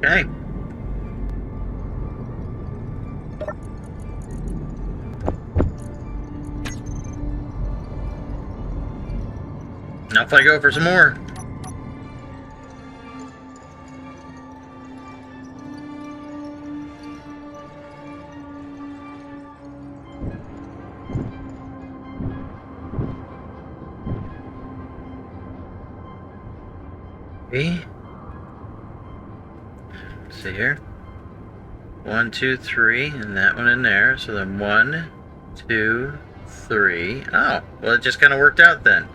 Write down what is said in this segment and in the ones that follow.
Okay. Now if I go for some more. Okay. Let's see here. 1, 2, 3, and that one in there. So then 1, 2, 3. Oh, well, it just kind of worked out then.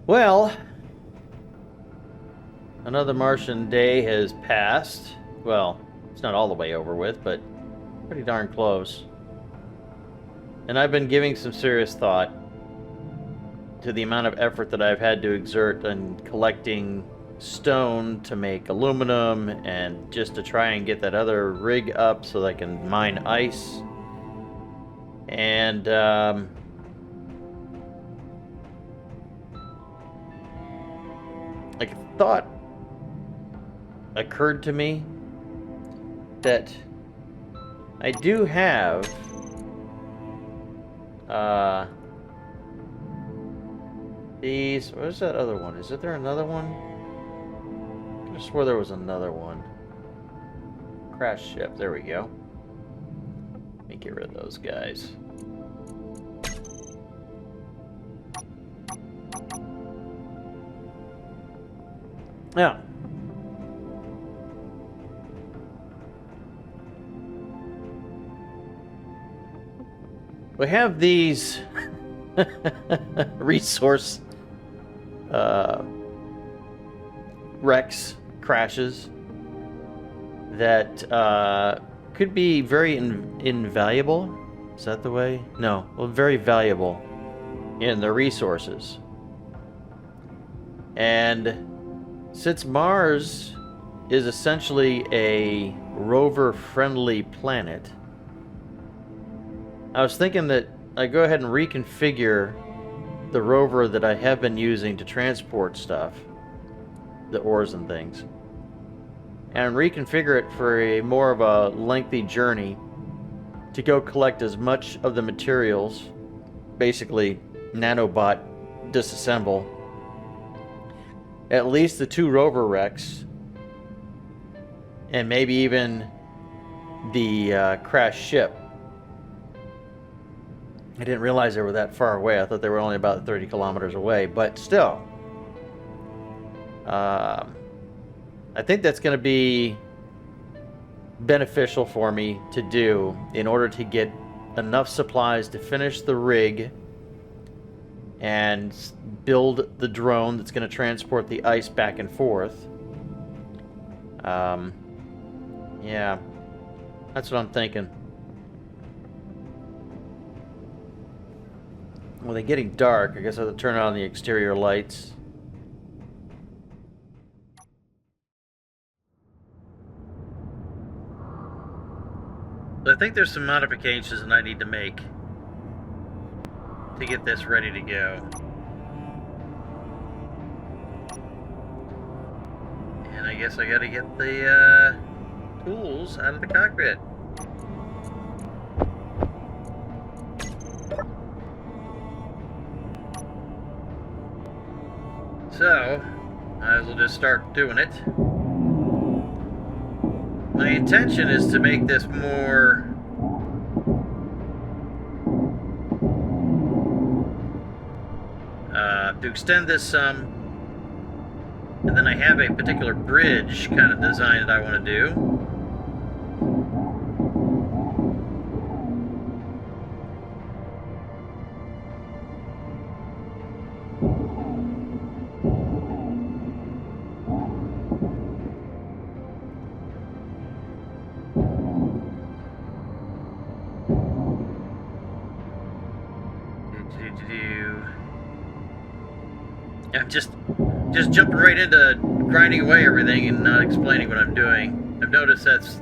Well, another Martian day has passed. Well, it's not all the way over with, but pretty darn close. And I've been giving some serious thought to the amount of effort that I've had to exert in collecting stone to make aluminum and just to try and get that other rig up so that I can mine ice. And a thought occurred to me that I do have these. Where's that other one? Is there another one? I could have swore there was another one. Crash ship. There we go. Let me get rid of those guys. Now, we have these resource wrecks, crashes that could be very invaluable. Is that the way? No. Well, very valuable in the resources. And since Mars is essentially a rover-friendly planet, I was thinking that I go ahead and reconfigure the rover that I have been using to transport stuff, the ores and things, and reconfigure it for a more of a lengthy journey to go collect as much of the materials, basically nanobot disassemble, at least the 2 rover wrecks, and maybe even the crashed ship. I didn't realize they were that far away. I thought they were only about 30 kilometers away, but still. I think that's going to be beneficial for me to do in order to get enough supplies to finish the rig and build the drone that's going to transport the ice back and forth. Yeah, that's what I'm thinking. Well, they're getting dark. I guess I have to turn on the exterior lights. I think there's some modifications that I need to make to get this ready to go. And I guess I gotta get the tools out of the cockpit. So, might as well just start doing it. My intention is to make this more to extend this some, and then I have a particular bridge kind of design that I want to do. I'm just jumping right into grinding away everything and not explaining what I'm doing. I've noticed that's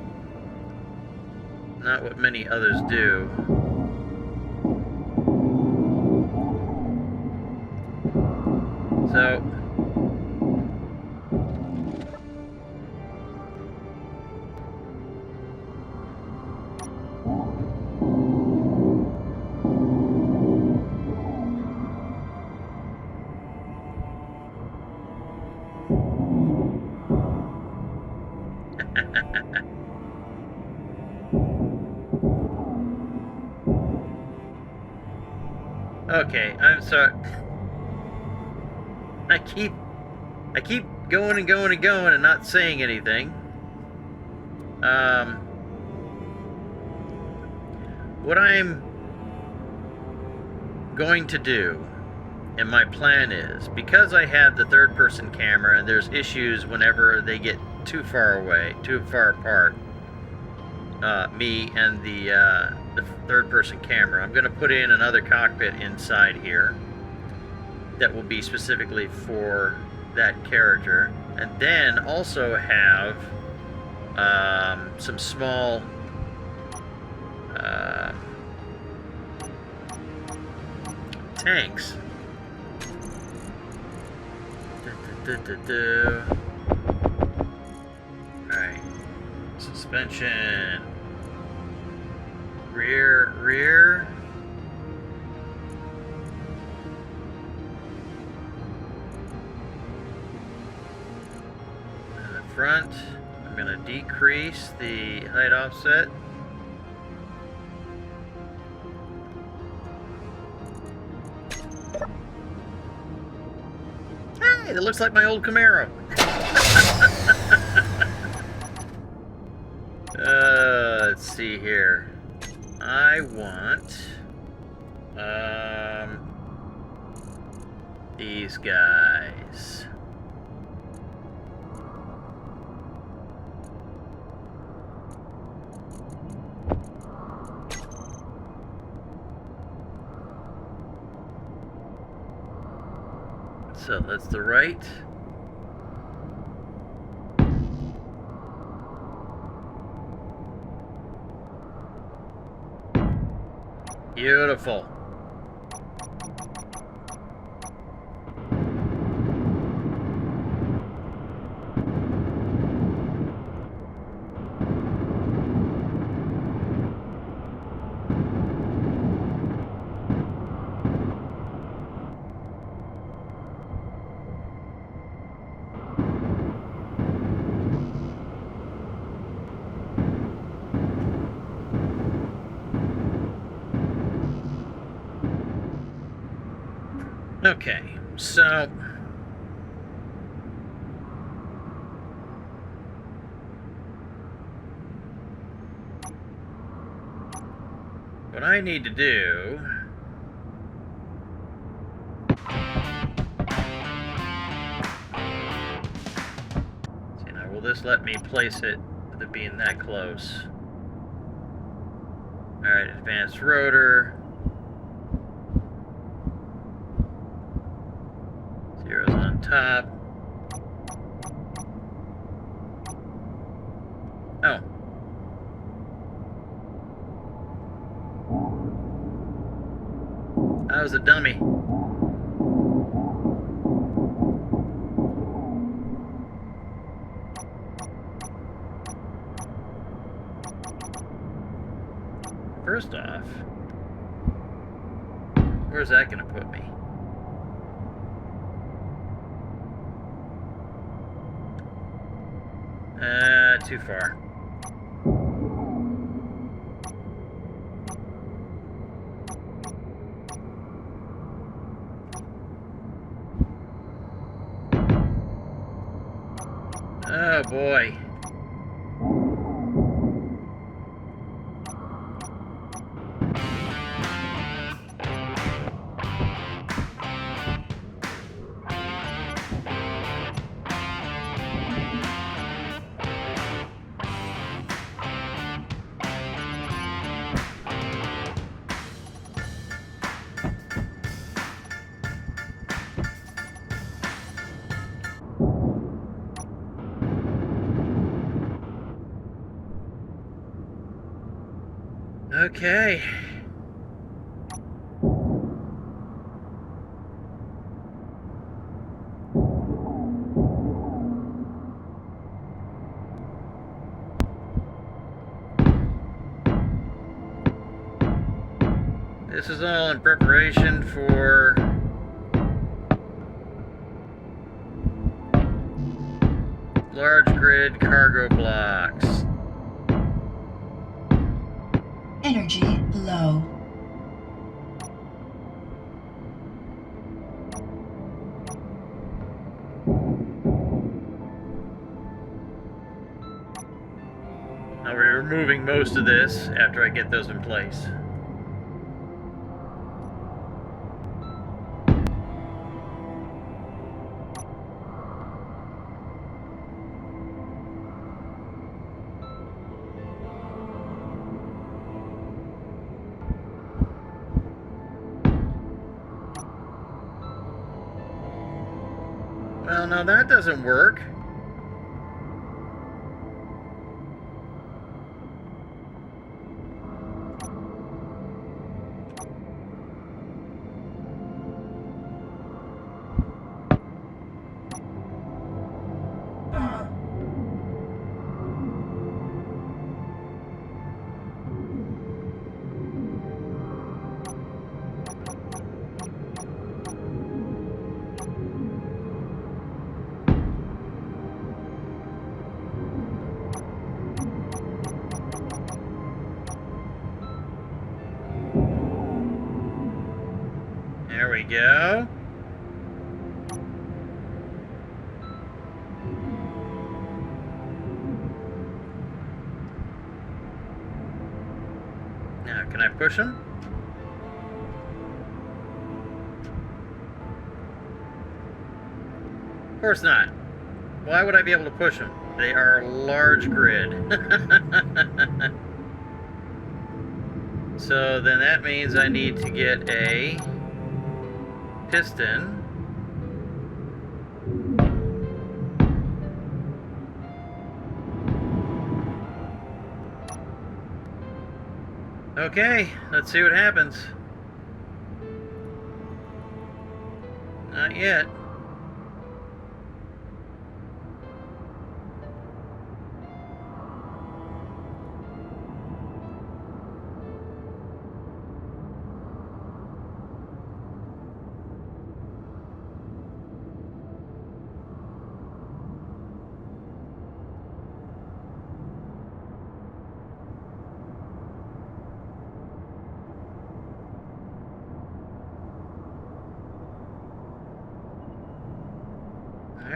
not what many others do. So okay, I'm sorry. I keep going and going and going and not saying anything. What I'm going to do, and my plan is, because I have the third-person camera and there's issues whenever they get too far away, too far apart, me and the third-person camera, I'm going to put in another cockpit inside here that will be specifically for that character, and then also have some small tanks. Alright, suspension, rear, and the front. I'm going to decrease the height offset. Hey, that looks like my old Camaro. Let's see here. I want these guys. So that's the right. Beautiful. Okay, so what I need to do see, now will this let me place it with it being that close? Alright, advanced rotor. Zero's on top. Oh. That was a dummy. First off, where's that going to put me? Too far. Oh boy. Okay. This is all in preparation for large grid cargo blocks. Energy low. I'll be removing most of this after I get those in place. Well, now that doesn't work. There we go. Now, can I push them? Of course not. Why would I be able to push them? They are large grid. So then that means I need to get a piston. Okay, let's see what happens. Not yet.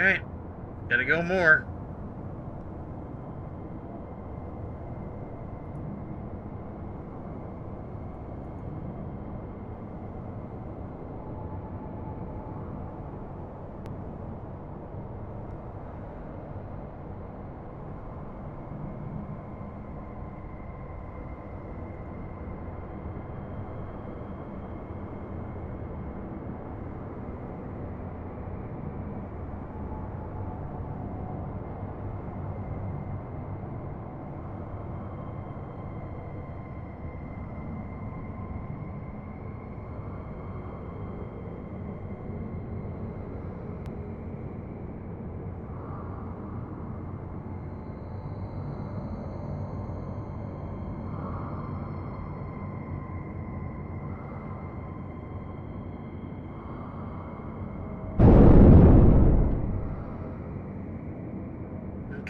Alright. Gotta go more.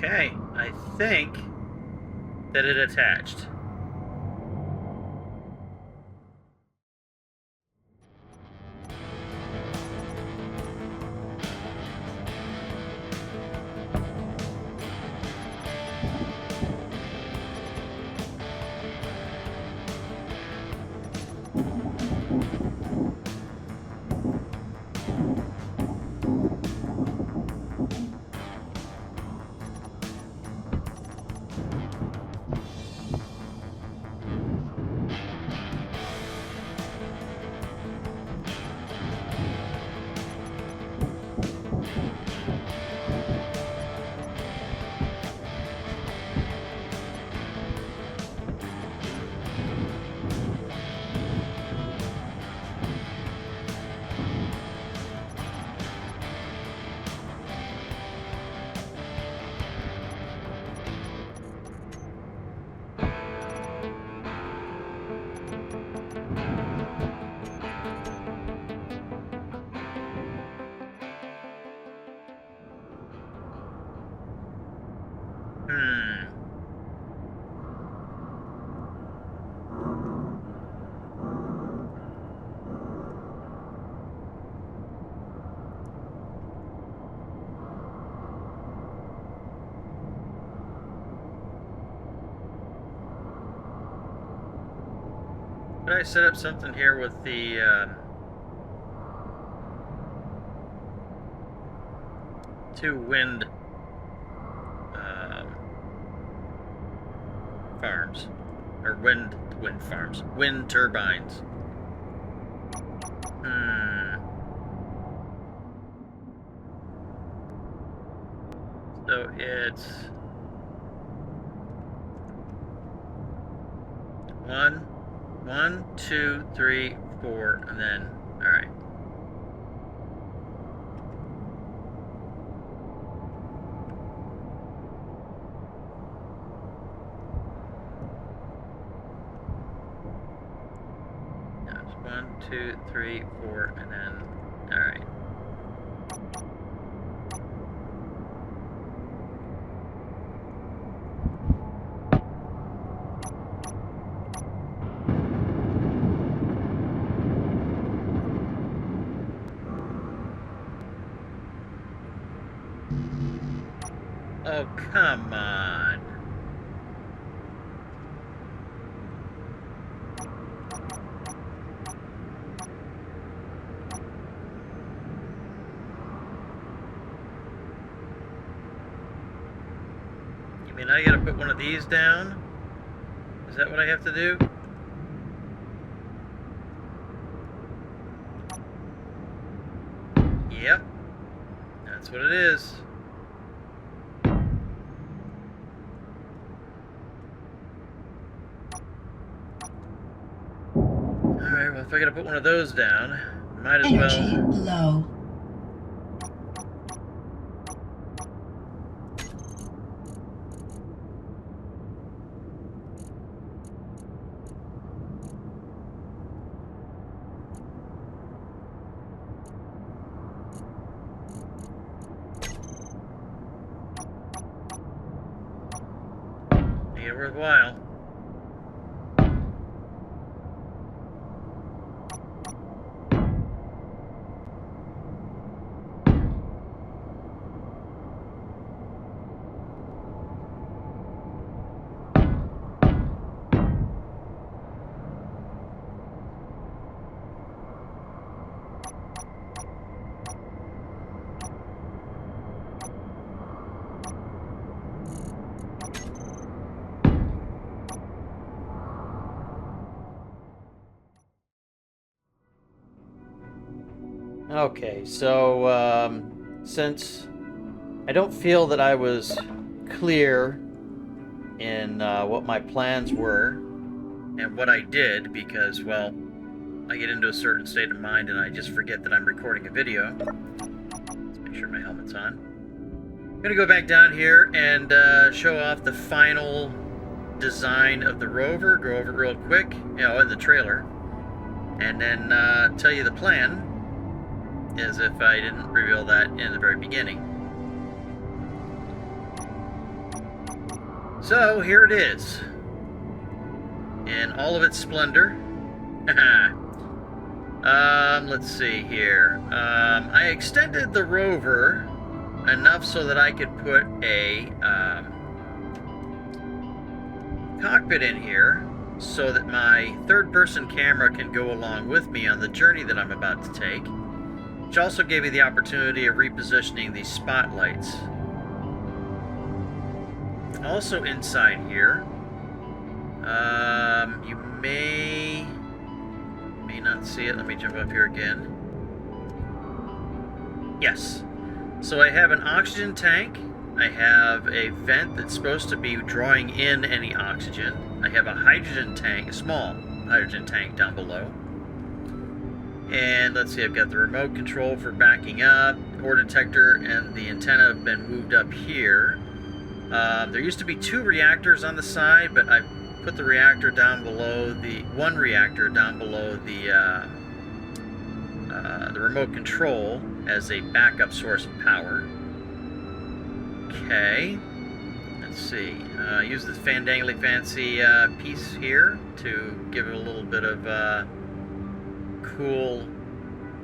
Okay, I think that it attached. Could I set up something here with the two wind farms, or wind farms, wind turbines? So it's 1, 2, 3, 4, and then, all right. That's 1, 2, 3, 4, and then, all right. Oh, come on. You mean I gotta put one of these down? Is that what I have to do? Yep. That's what it is. Alright, well, if I gotta put one of those down, might as Energy well. low. Make it worthwhile. Okay, so since I don't feel that I was clear in what my plans were and what I did, because, well, I get into a certain state of mind and I just forget that I'm recording a video. Let's make sure my helmet's on. I'm going to go back down here and show off the final design of the rover, go over it real quick, in the trailer, and then tell you the plan, as if I didn't reveal that in the very beginning. So here it is, in all of its splendor. Let's see here. I extended the rover enough so that I could put a cockpit in here so that my third-person camera can go along with me on the journey that I'm about to take, which also gave me the opportunity of repositioning these spotlights. Also inside here, you may not see it. Let me jump up here again. Yes. So I have an oxygen tank. I have a vent that's supposed to be drawing in any oxygen. I have a hydrogen tank, a small hydrogen tank down below. And let's see, I've got the remote control for backing up, ore detector, and the antenna have been moved up here. There used to be 2 reactors on the side, but I put the reactor down below one reactor down below the remote control as a backup source of power. Okay, let's see. Use this fandangly fancy piece here to give it a little bit of cool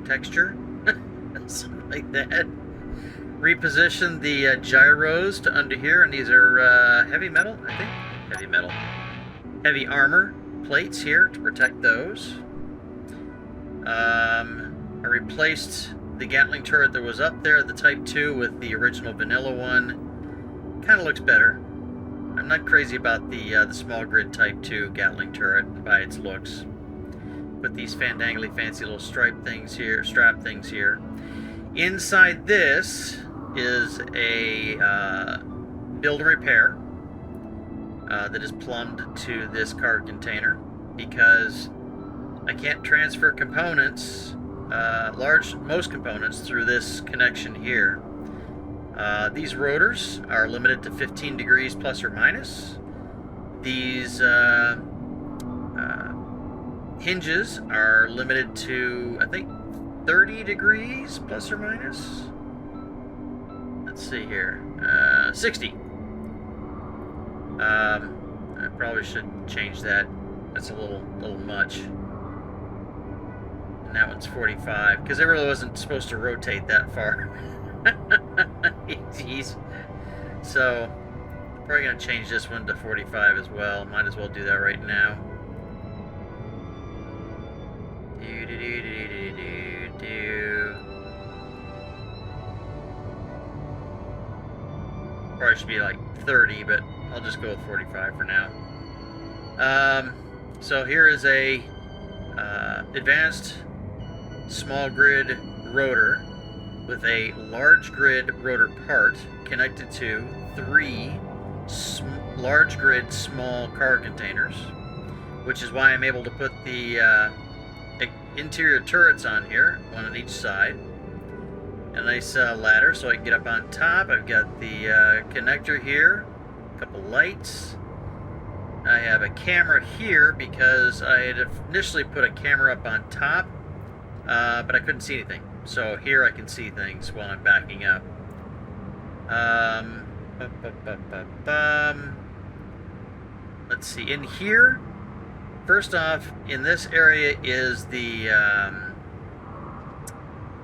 texture, something like that. Reposition the gyros to under here, and these are heavy metal, I think. Heavy metal. Heavy armor plates here to protect those. I replaced the Gatling turret that was up there, the Type 2, with the original vanilla one. Kind of looks better. I'm not crazy about the small grid Type 2 Gatling turret by its looks. Put these fandangly fancy little strap things here. Inside this is a build and repair that is plumbed to this cargo container, because I can't transfer components, most components, through this connection here. These rotors are limited to 15 degrees plus or minus. These hinges are limited to, I think, 30 degrees plus or minus. Let's see here, 60. I probably should change that. That's a little much. And that one's 45, because it really wasn't supposed to rotate that far. Jeez. So, I'm probably going to change this one to 45 as well. Might as well do that right now. Probably should be like 30, but I'll just go with 45 for now. So here is a advanced small grid rotor with a large grid rotor part connected to 3 large grid small cargo containers, which is why I'm able to put the interior turrets on here, one on each side. A nice ladder so I can get up on top. I've got the connector here, a couple lights. I have a camera here because I had initially put a camera up on top, but I couldn't see anything. So here I can see things while I'm backing up. Let's see, in here, first off, in this area is the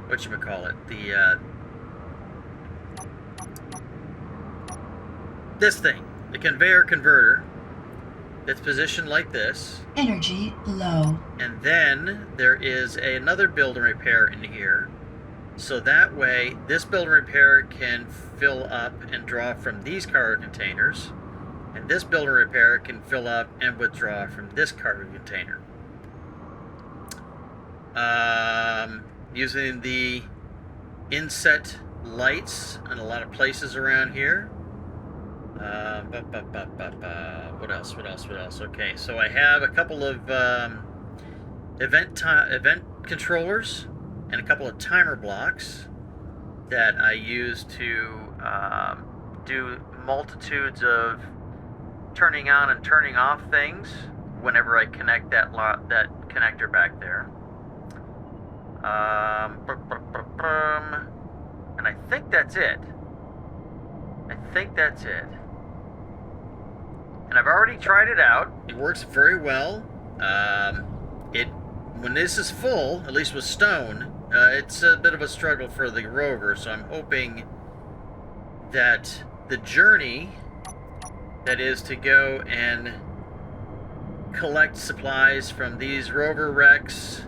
whatchamacallit, this thing, the conveyor converter, that's positioned like this. Energy low. And then there is another build and repair in here, so that way this build and repair can fill up and draw from these cargo containers, and this build and repair can fill up and withdraw from this cargo container. using the inset lights in a lot of places around here. What else? Okay, so I have a couple of event controllers and a couple of timer blocks that I use to do multitudes of turning on and turning off things whenever I connect that connector back there. And I think that's it. And I've already tried it out. It works very well. When this is full, at least with stone, it's a bit of a struggle for the rover, so I'm hoping that the journey that is to go and collect supplies from these rover wrecks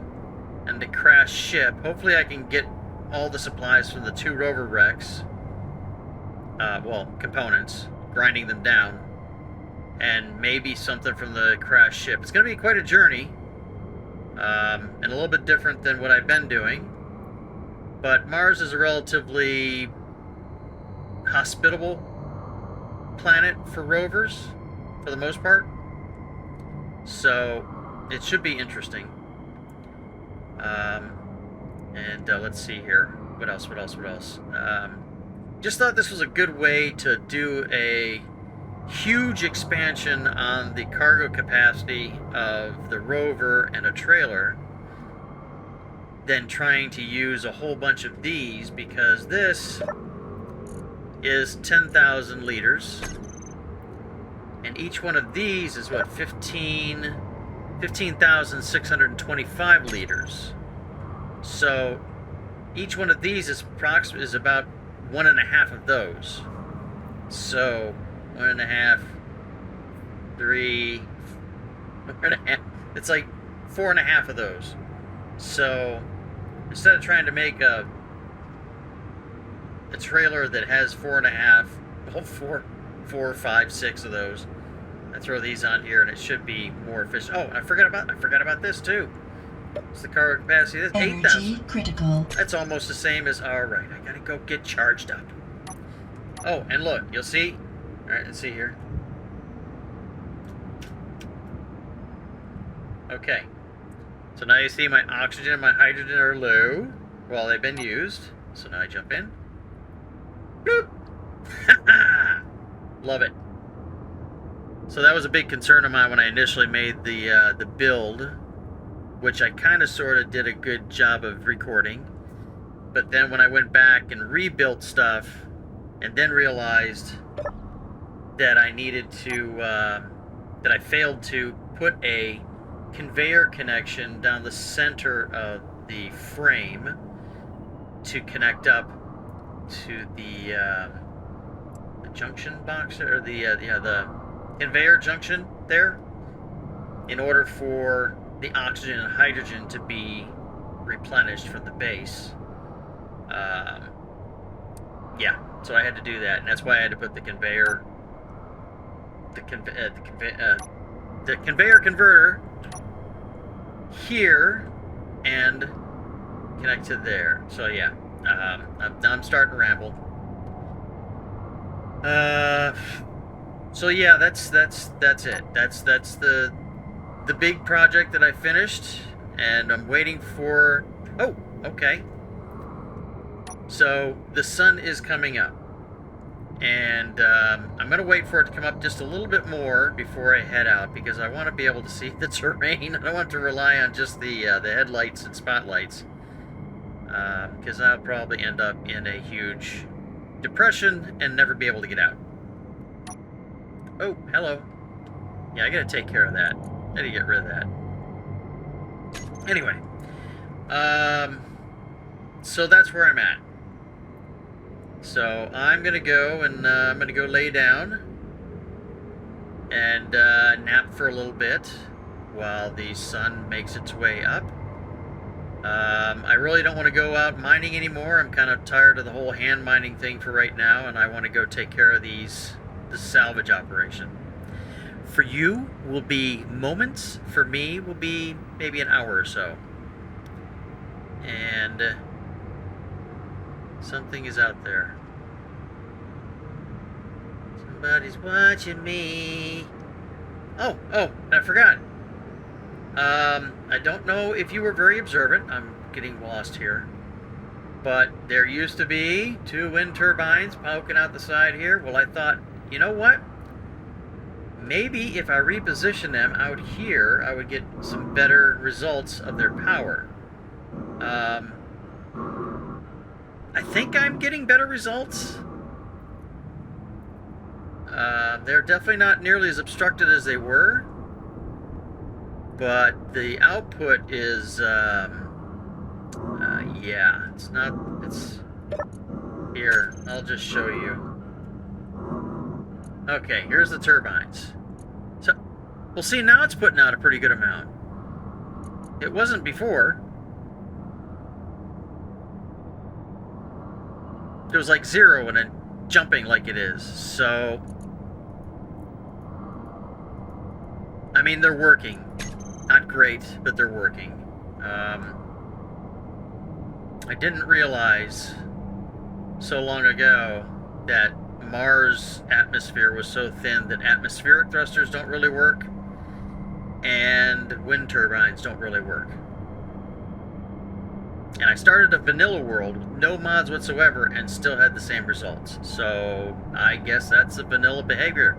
and the crashed ship, hopefully I can get all the supplies from the 2 rover wrecks, components, grinding them down, and maybe something from the crashed ship. It's going to be quite a journey, and a little bit different than what I've been doing, but Mars is a relatively hospitable planet for rovers, for the most part, so it should be interesting. Let's see here. What else? Just thought this was a good way to do a huge expansion on the cargo capacity of the rover and a trailer than trying to use a whole bunch of these, because this is 10,000 liters and each one of these is what, 15,625 liters. So each one of these is about 1.5 of those. So 1.5, 3, 1.5. It's like 4.5 of those. So instead of trying to make a trailer that has 4.5, well, 4, 5, 6 of those, I throw these on here and it should be more efficient. Oh, I forgot about this too. It's the cargo capacity. That's 8,000. Energy critical. That's almost the same as, all right, I gotta go get charged up. Oh, and look, you'll see. All right, let's see here. Okay. So now you see my oxygen and my hydrogen are low. Well, they've been used. So now I jump in. Bloop! Love it. So that was a big concern of mine when I initially made the build, which I kind of sort of did a good job of recording. But then when I went back and rebuilt stuff, and then realized that I needed to, that I failed to put a conveyor connection down the center of the frame to connect up to the junction box, or the conveyor junction there, in order for the oxygen and hydrogen to be replenished from the base. Yeah, so I had to do that, and that's why I had to put the conveyor converter here and connect to there. So yeah, I'm starting to ramble. So yeah, that's it. That's the big project that I finished, and I'm waiting for. Oh, okay. So the sun is coming up, and I'm gonna wait for it to come up just a little bit more before I head out, because I want to be able to see the terrain. I don't want to rely on just the headlights and spotlights, because I'll probably end up in a huge depression and never be able to get out. Oh, hello. Yeah, I gotta take care of that. I gotta get rid of that. Anyway, so that's where I'm at. So I'm gonna go and I'm gonna go lay down and nap for a little bit while the sun makes its way up. I really don't want to go out mining anymore. I'm kind of tired of the whole hand mining thing for right now, and I want to go take care of the salvage operation. For you will be moments. For me will be maybe an hour or so. and something is out there. Somebody's watching me. Oh, I forgot. I don't know if you were very observant. I'm getting lost here. But there used to be 2 wind turbines poking out the side here. Well, I thought, you know what? Maybe if I reposition them out here, I would get some better results of their power. I think I'm getting better results. They're definitely not nearly as obstructed as they were. But the output is, yeah, it's not, it's, here, I'll just show you. Okay, here's the turbines. So, well, see, now it's putting out a pretty good amount. It wasn't before. It was like 0 and then jumping like it is. So, I mean, they're working. Not great, but they're working. I didn't realize so long ago that Mars' atmosphere was so thin that atmospheric thrusters don't really work and wind turbines don't really work. And I started a vanilla world with no mods whatsoever and still had the same results. So I guess that's a vanilla behavior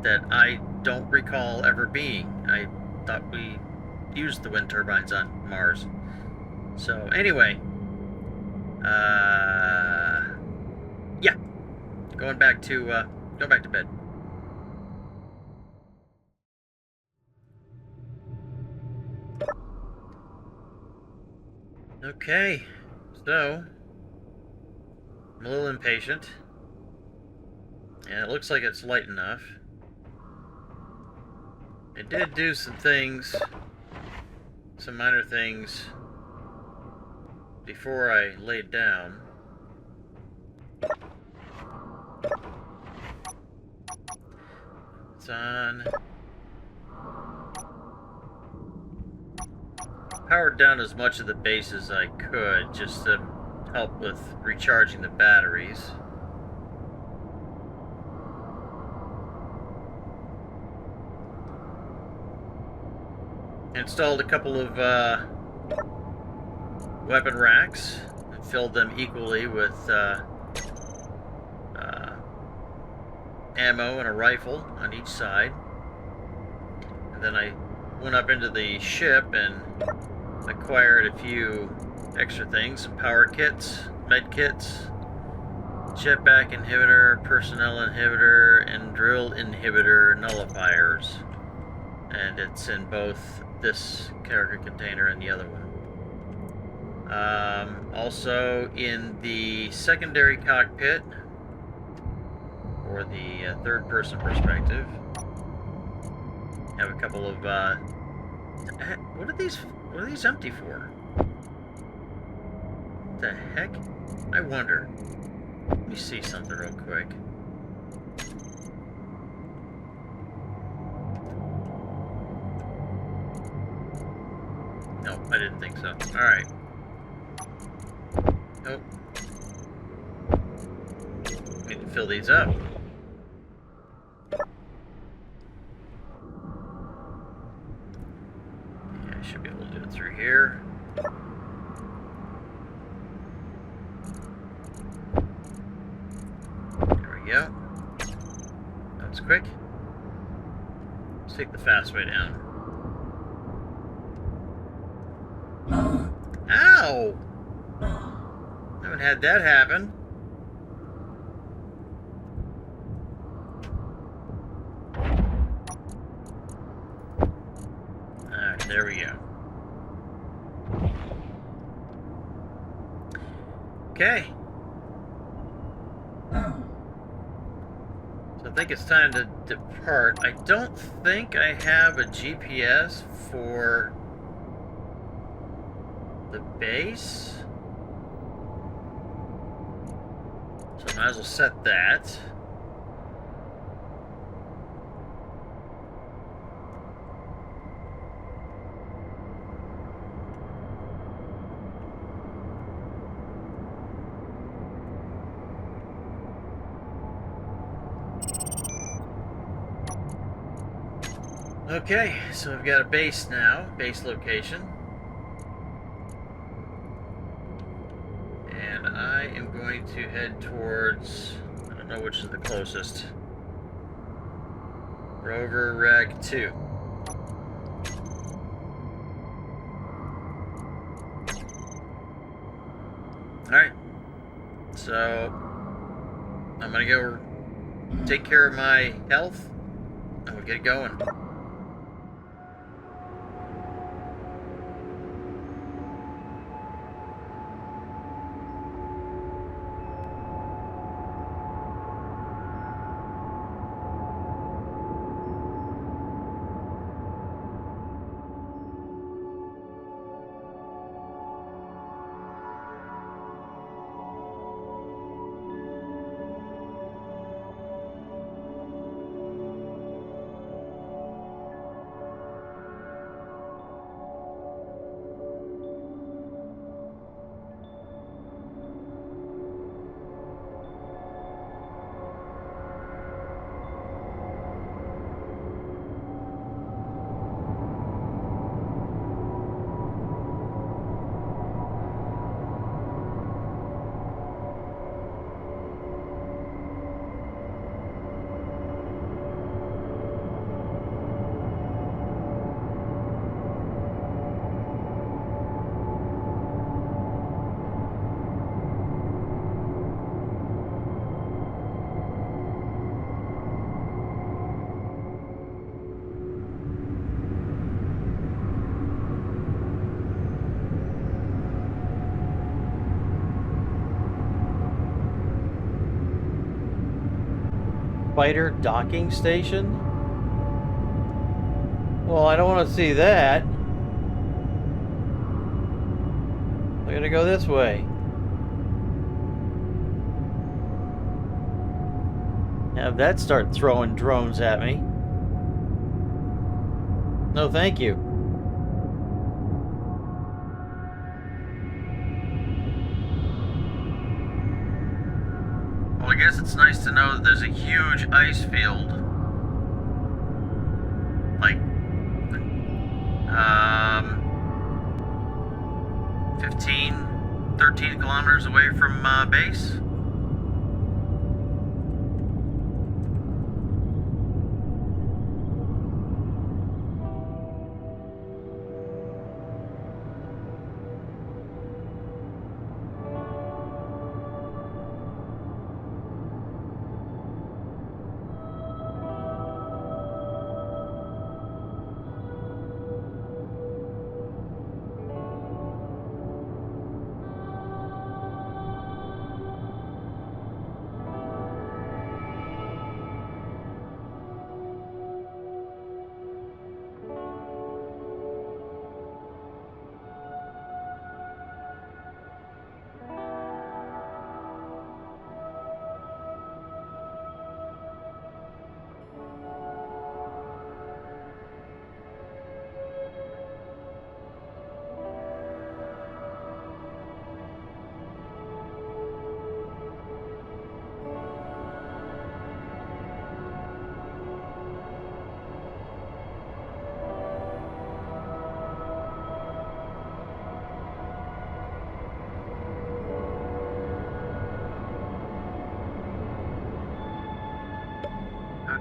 that I don't recall ever being. I thought we used the wind turbines on Mars. So anyway, yeah, going back to bed. Okay, so I'm a little impatient, and it looks like it's light enough. I did do some things, some minor things, before I laid down. It's on. Powered down as much of the base as I could, just to help with recharging the batteries. Installed a couple of weapon racks and filled them equally with ammo and a rifle on each side. And then I went up into the ship and acquired a few extra things, some power kits, med kits, jetpack inhibitor, personnel inhibitor, and drill inhibitor nullifiers. And it's in both this cargo container and the other one. Also in the secondary cockpit, or the third-person perspective, have a couple of what are these empty for? What the heck? I wonder. Let me see something real quick. Nope, I didn't think so. Alright. Nope. Need to fill these up. Yeah, I should be able to do it through here. There we go. That was quick. Let's take the fast way down. Ow! Haven't had that happen. Alright, there we go. Okay. So I think it's time to depart. I don't think I have a GPS for the base. So I might as well set that. Okay, so I've got a base now, base location. And I am going to head towards, I don't know which is the closest. Rover Rec 2. Alright, so I'm gonna go take care of my health and we'll get going. Fighter docking station? Well, I don't want to see that. I gotta go this way. Have that start throwing drones at me. No, thank you. Well, I guess it's nice to know that there's a huge ice field. Like, 13 kilometers away from base.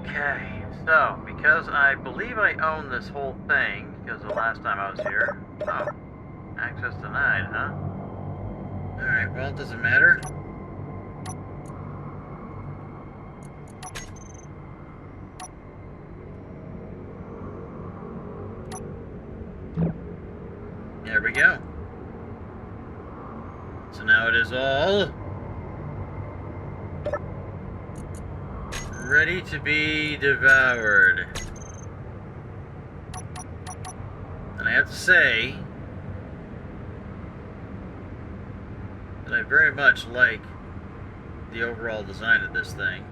Okay, so because I believe I own this whole thing, because the last time I was here. Oh, access denied, huh? Alright, well, it doesn't matter. There we go. So now it is all ready to be devoured. And I have to say that I very much like the overall design of this thing.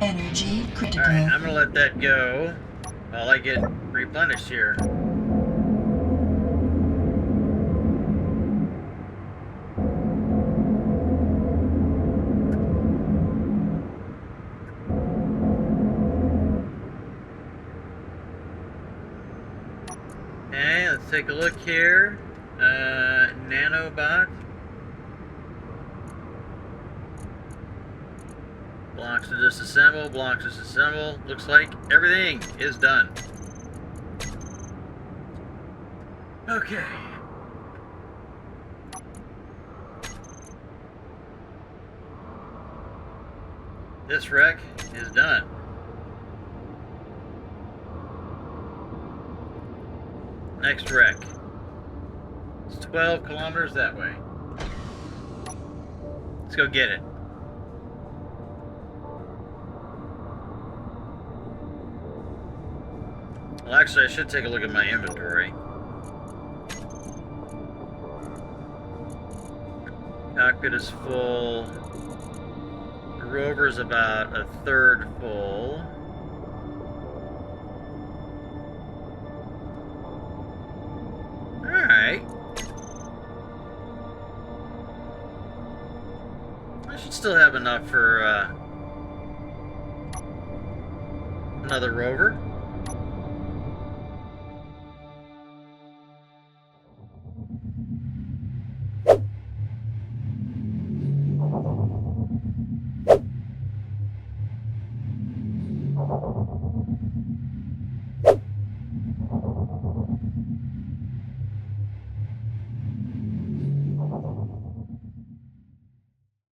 Energy critical. Alright, I'm gonna let that go while I get replenished here. Okay, let's take a look here. Nanobot. Blocks to disassemble, blocks to disassemble. Looks like everything is done. Okay. This wreck is done. Next wreck. It's 12 kilometers that way. Let's go get it. Well, actually, I should take a look at my inventory. Cockpit is full. The rover is about a third full. Alright. I should still have enough for another rover.